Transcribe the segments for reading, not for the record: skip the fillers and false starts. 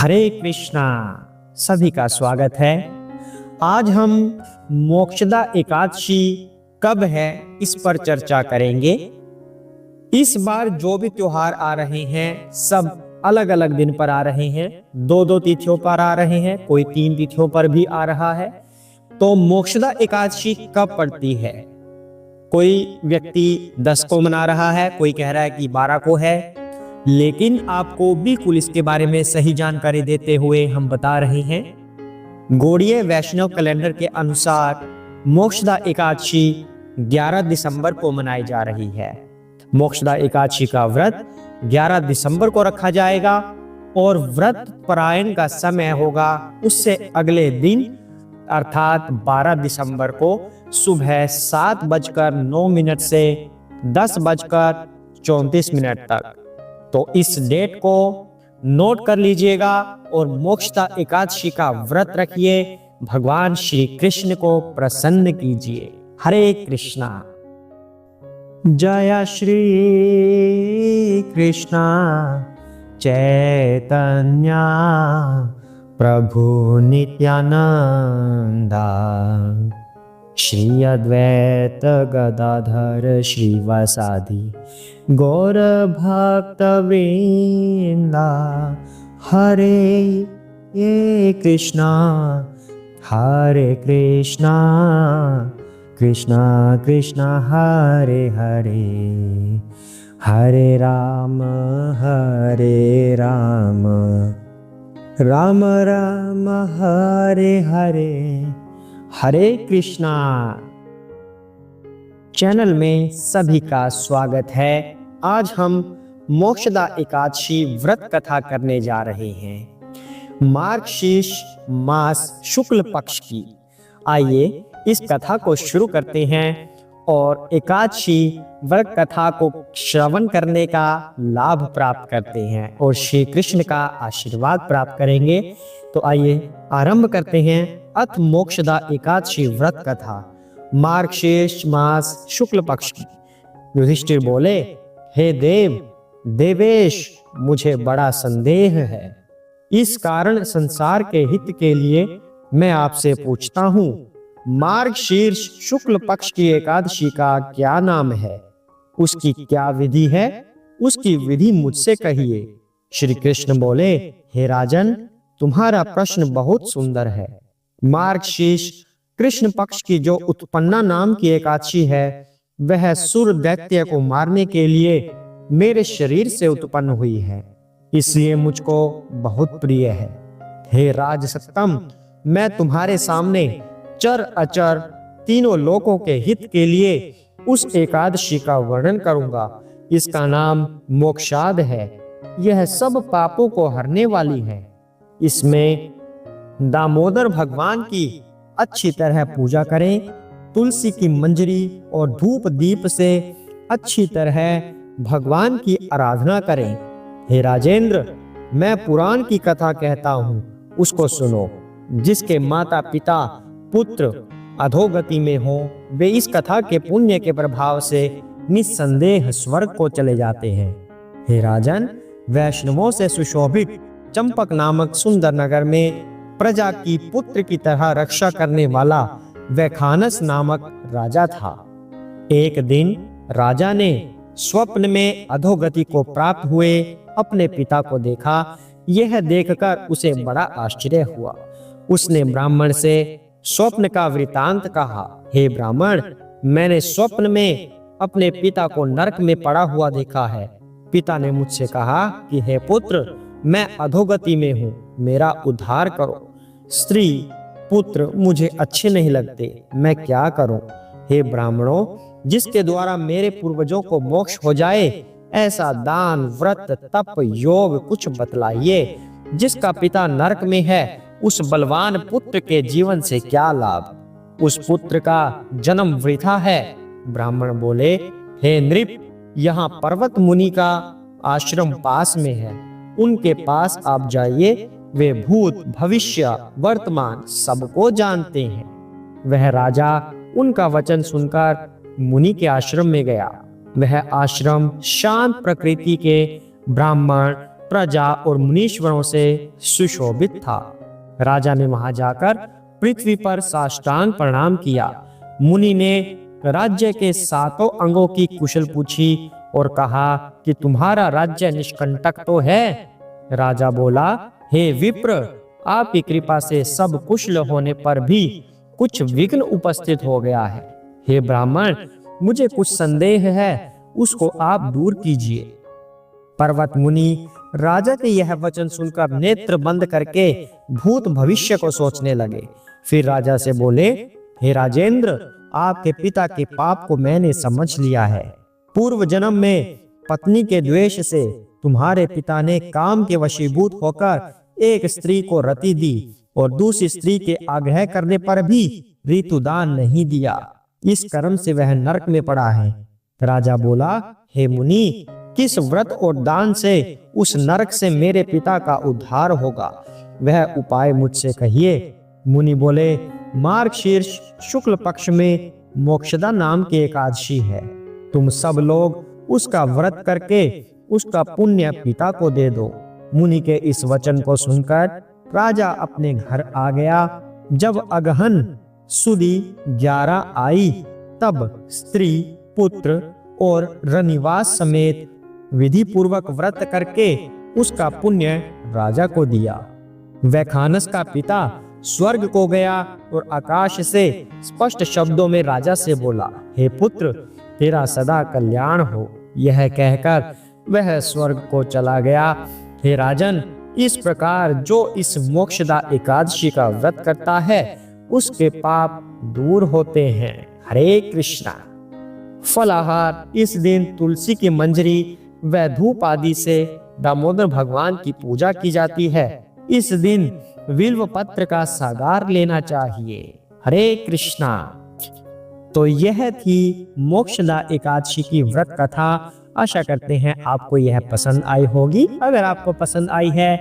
हरे कृष्णा। सभी का स्वागत है। आज हम मोक्षदा एकादशी कब है इस पर चर्चा करेंगे। इस बार जो भी त्योहार आ रहे हैं सब अलग अलग दिन पर आ रहे हैं। दो तिथियों पर आ रहे हैं, कोई 3 तिथियों पर भी आ रहा है। तो मोक्षदा एकादशी कब पड़ती है? कोई व्यक्ति 10 को मना रहा है, कोई कह रहा है कि 12 को है। लेकिन आपको बिल्कुल इसके बारे में सही जानकारी देते हुए हम बता रहे हैं। गौड़ीय वैष्णव कैलेंडर के अनुसार मोक्षदा एकादशी 11 दिसंबर को मनाई जा रही है। मोक्षदा एकादशी का व्रत 11 दिसंबर को रखा जाएगा और व्रत परायण का समय होगा उससे अगले दिन अर्थात 12 दिसंबर को सुबह 7:09 से 10:34 तक। तो इस डेट को नोट कर लीजिएगा और मोक्षदा एकादशी का व्रत रखिए। भगवान श्री कृष्ण को प्रसन्न कीजिए। हरे कृष्णा। जय श्री कृष्णा चैतन्य प्रभु नित्यानंदा श्री अद्वैत गदाधर श्रीवासादि गौर भक्त वृंदा। हरे ये कृष्णा हरे कृष्णा कृष्णा कृष्णा हरे हरे, हरे राम राम राम हरे हरे। हरे कृष्णा चैनल में सभी का स्वागत है। आज हम मोक्षदा एकादशी व्रत कथा करने जा रहे हैं, मार्गशीर्ष मास शुक्ल पक्ष की। आइए इस कथा को शुरू करते हैं और एकादशी व्रत कथा को श्रवण करने का लाभ प्राप्त करते हैं और श्री कृष्ण का आशीर्वाद प्राप्त करेंगे। तो आइए आरंभ करते हैं अथ मोक्षदा एकादशी व्रत कथा, मार्गशीर्ष मास शुक्ल पक्ष की। युधिष्ठिर बोले, हे देवेश, मुझे बड़ा संदेह है। इस कारण संसार के हित के लिए मैं आपसे पूछता हूँ, मार्गशीर्ष शुक्ल पक्ष की एकादशी का क्या नाम है? उसकी क्या विधि है? उसकी विधि मुझसे कहिए। श्री कृष्ण बोले, हे राजन, तुम्हारा प्रश्न बहुत सुंदर है। मार्गशीर्ष कृष्ण पक्ष की जो उत्पन्ना नाम की एकादशी है वह सुर दैत्य को मारने के लिए मेरे शरीर से उत्पन्न हुई है, इसलिए मुझको बहुत प्रिय है। हे राजसत्तम, मैं तुम्हारे सामने चर अचर तीनों लोकों के हित के लिए उस एकादशी का वर्णन करूंगा। इसका नाम मोक्षाद है। यह सब पापों को हरने वाली है। इसमें दामोदर भगवान की अच्छी तरह पूजा करें, तुलसी की मंजरी और धूप दीप से अच्छी तरह भगवान की आराधना करें। हे राजेंद्र, मैं पुराण की कथा कहता हूँ, उसको सुनो। जिसके माता पिता पुत्र अधोगति में हो, वे इस कथा के पुण्य के प्रभाव से निस्संदेह स्वर्ग को चले जाते हैं। हे राजन, वैष्णवों से सुशोभित चंपक नामक सुंदर नगर में प्रजा की पुत्र की तरह रक्षा करने वाला वैखानस नामक राजा था। एक दिन राजा ने स्वप्न में अधोगति को प्राप्त हुए अपने पिता को देखा। यह देखकर उसे बड़ा आश्चर्य हुआ। उसने ब्राह्मण से स्वप्न का वृतांत कहा। हे ब्राह्मण, मैंने स्वप्न में अपने पिता को नरक में पड़ा हुआ देखा है। पिता ने मुझसे कहा कि हे पुत्र, मैं अधोगति में हूँ, मेरा उद्धार करो। स्त्री पुत्र मुझे अच्छे नहीं लगते, मैं क्या करूं? हे ब्राह्मणों, जिसके द्वारा मेरे पूर्वजों को मोक्ष हो जाए ऐसा दान व्रत तप योग कुछ बतलाइए। जिसका पिता नरक में है उस बलवान पुत्र के जीवन से क्या लाभ? उस पुत्र का जन्म वृथा है। ब्राह्मण बोले, हे नृप, यहाँ पर्वत मुनि का आश्रम पास में है, उनके पास आप जाइए। वे भूत भविष्य वर्तमान सबको जानते हैं। वह राजा उनका वचन सुनकर मुनि के आश्रम में गया। वह आश्रम शांत प्रकृति के ब्राह्मण प्रजा और मुनीश्वरों से सुशोभित था। राजा ने वहां जाकर पृथ्वी पर साष्टांग प्रणाम किया। मुनि ने राज्य के 7 अंगों की कुशल पूछी और कहा कि तुम्हारा राज्य निष्कंटक तो है। राजा बोला, हे विप्र, आपकी कृपा से सब कुशल होने पर भी कुछ विघ्न उपस्थित हो गया है। हे ब्राह्मण, मुझे कुछ संदेह है, उसको आप दूर कीजिए। पर्वत मुनि राजा के यह वचन सुनकर नेत्र बंद करके भूत भविष्य को सोचने लगे। फिर राजा से बोले, हे राजेंद्र, आपके पिता के पाप को मैंने समझ लिया है। पूर्व जन्म में पत्नी के द्वेष से तुम्हारे पिता ने काम के वशीभूत होकर एक स्त्री को रति दी और दूसरी स्त्री के आग्रह करने पर भी ऋतुदान नहीं दिया। इस कर्म से वह नरक में पड़ा है। राजा बोला, हे मुनि, किस व्रत और दान से उस नरक से मेरे पिता का उद्धार होगा, वह उपाय मुझसे कहिए। मुनि बोले, मार्गशीर्ष शुक्ल पक्ष में मोक्षदा नाम की एकादशी है। तुम सब लोग उसका व्रत करके उसका पुण्य पिता को दे दो। मुनि के इस वचन को सुनकर राजा अपने घर आ गया। जब अगहन सुदी 11 आई, तब स्त्री, पुत्र और रनिवास समेत विधि पूर्वक व्रत करके उसका पुण्य राजा को दिया। वैखानस का पिता स्वर्ग को गया और आकाश से स्पष्ट शब्दों में राजा से बोला, हे पुत्र, तेरा सदा कल्याण हो। यह कहकर वह स्वर्ग को चला गया। हे राजन, इस प्रकार जो इस मोक्षदा एकादशी का व्रत करता है उसके पाप दूर होते हैं। हरे कृष्णा। फलाहार, इस दिन तुलसी की मंजरी व धूप आदि से दामोदर भगवान की पूजा की जाती है। इस दिन बिल्व पत्र का सागार लेना चाहिए। हरे कृष्णा। तो यह थी मोक्षदा एकादशी की व्रत कथा। आशा करते हैं आपको यह पसंद आई होगी। अगर आपको पसंद आई है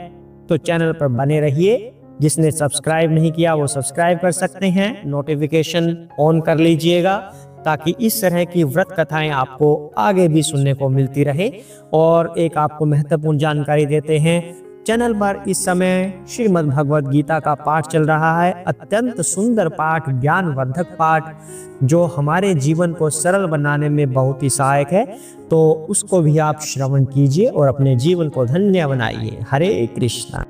तो चैनल पर बने रहिए। जिसने सब्सक्राइब नहीं किया वो सब्सक्राइब कर सकते हैं। नोटिफिकेशन ऑन कर लीजिएगा ताकि इस तरह की व्रत कथाएं आपको आगे भी सुनने को मिलती रहे। और एक आपको महत्वपूर्ण जानकारी देते हैं, चैनल पर इस समय श्रीमद् भगवद गीता का पाठ चल रहा है। अत्यंत सुंदर पाठ, ज्ञानवर्धक पाठ, जो हमारे जीवन को सरल बनाने में बहुत ही सहायक है। तो उसको भी आप श्रवण कीजिए और अपने जीवन को धन्य बनाइए। हरे कृष्णा।